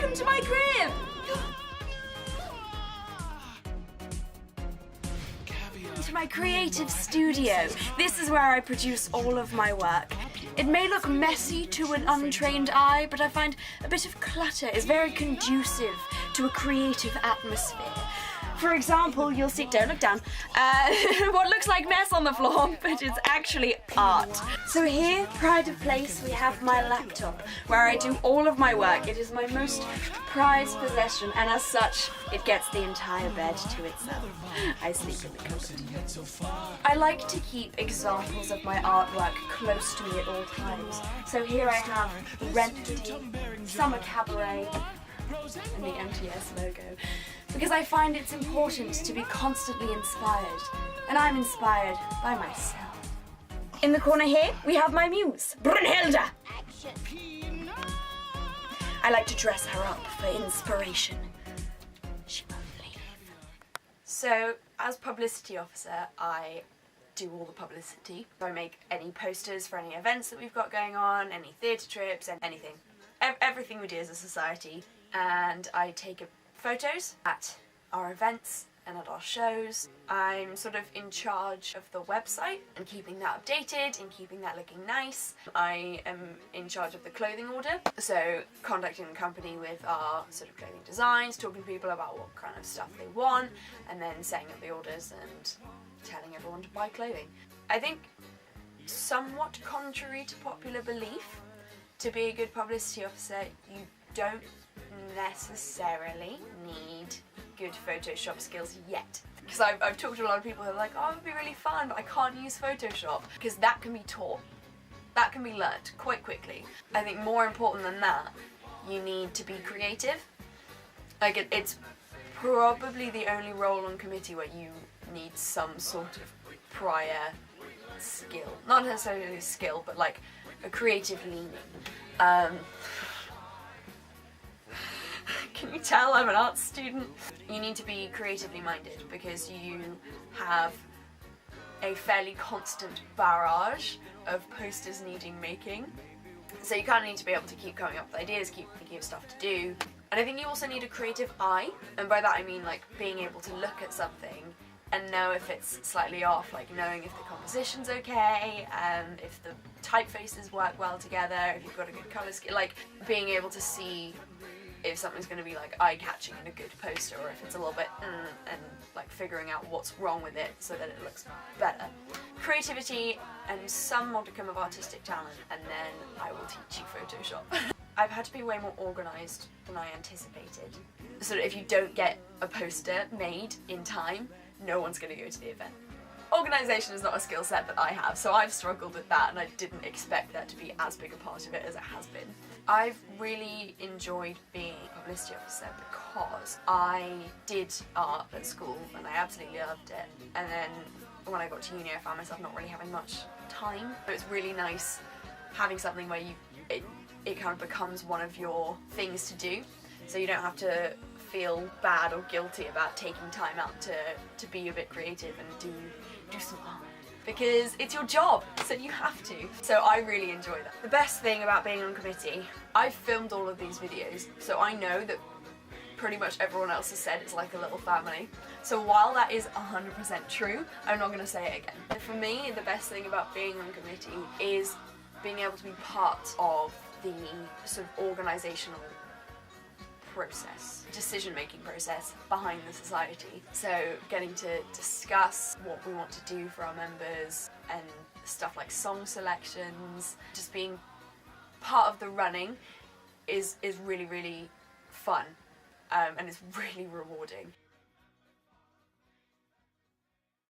Welcome to my crib! To my creative studio. This is where I produce all of my work. It may look messy to an untrained eye, but I find a bit of clutter is very conducive to a creative atmosphere. For example, you'll see, don't look down, what looks like mess on the floor, but it's actually art. So here, pride of place, we have my laptop, where I do all of my work. It is my most prized possession, and as such, it gets the entire bed to itself. I sleep in the cupboard. I like to keep examples of my artwork close to me at all times. So here I have Rent, Summer Cabaret, and the MTS logo. Because I find it's important to be constantly inspired, and I'm inspired by myself. In the corner here, we have my muse, Brunhilde. I like to dress her up for inspiration. She won't leave. So, as publicity officer, I do all the publicity. I make any posters for any events that we've got going on, any theatre trips, and anything. Everything we do as a society. And I take photos at our events and at our shows. I'm sort of in charge of the website and keeping that updated and keeping that looking nice. I am in charge of the clothing order, so contacting the company with our sort of clothing designs, talking to people about what kind of stuff they want, and then setting up the orders and telling everyone to buy clothing. I think, somewhat contrary to popular belief, to be a good publicity officer, you don't necessarily need good Photoshop skills yet. Because I've talked to a lot of people who are like, oh, it would be really fun, but I can't use Photoshop. Because that can be taught. That can be learnt quite quickly. I think more important than that, you need to be creative. Like, it's probably the only role on committee where you need some sort of prior skill. Not necessarily skill, but like a creative leaning. Can you tell I'm an arts student? You need to be creatively minded because you have a fairly constant barrage of posters needing making. So you kind of need to be able to keep coming up with ideas, keep thinking of stuff to do. And I think you also need a creative eye, and by that I mean like being able to look at something and know if it's slightly off, like knowing if the composition's okay, and if the typefaces work well together, if you've got a good colour scheme, like being able to see if something's going to be like eye-catching in a good poster, or if it's a little bit and like figuring out what's wrong with it so that it looks better. Creativity and some modicum of artistic talent, and then I will teach you Photoshop. I've had to be way more organised than I anticipated. So that if you don't get a poster made in time, no one's going to go to the event. Organisation is not a skill set that I have, so I've struggled with that, and I didn't expect that to be as big a part of it as it has been. I've really enjoyed being a publicity officer because I did art at school and I absolutely loved it, and then when I got to uni I found myself not really having much time. But it's really nice having something where it kind of becomes one of your things to do, so you don't have to feel bad or guilty about taking time out to be a bit creative and do some art. Because it's your job, so you have to. So I really enjoy that. The best thing about being on committee, I've filmed all of these videos, so I know that pretty much everyone else has said it's like a little family. So while that is 100% true, I'm not going to say it again. And for me, the best thing about being on committee is being able to be part of the sort of organisational process, decision-making process behind the society. So getting to discuss what we want to do for our members and stuff like song selections, just being part of the running is really, really fun, and it's really rewarding.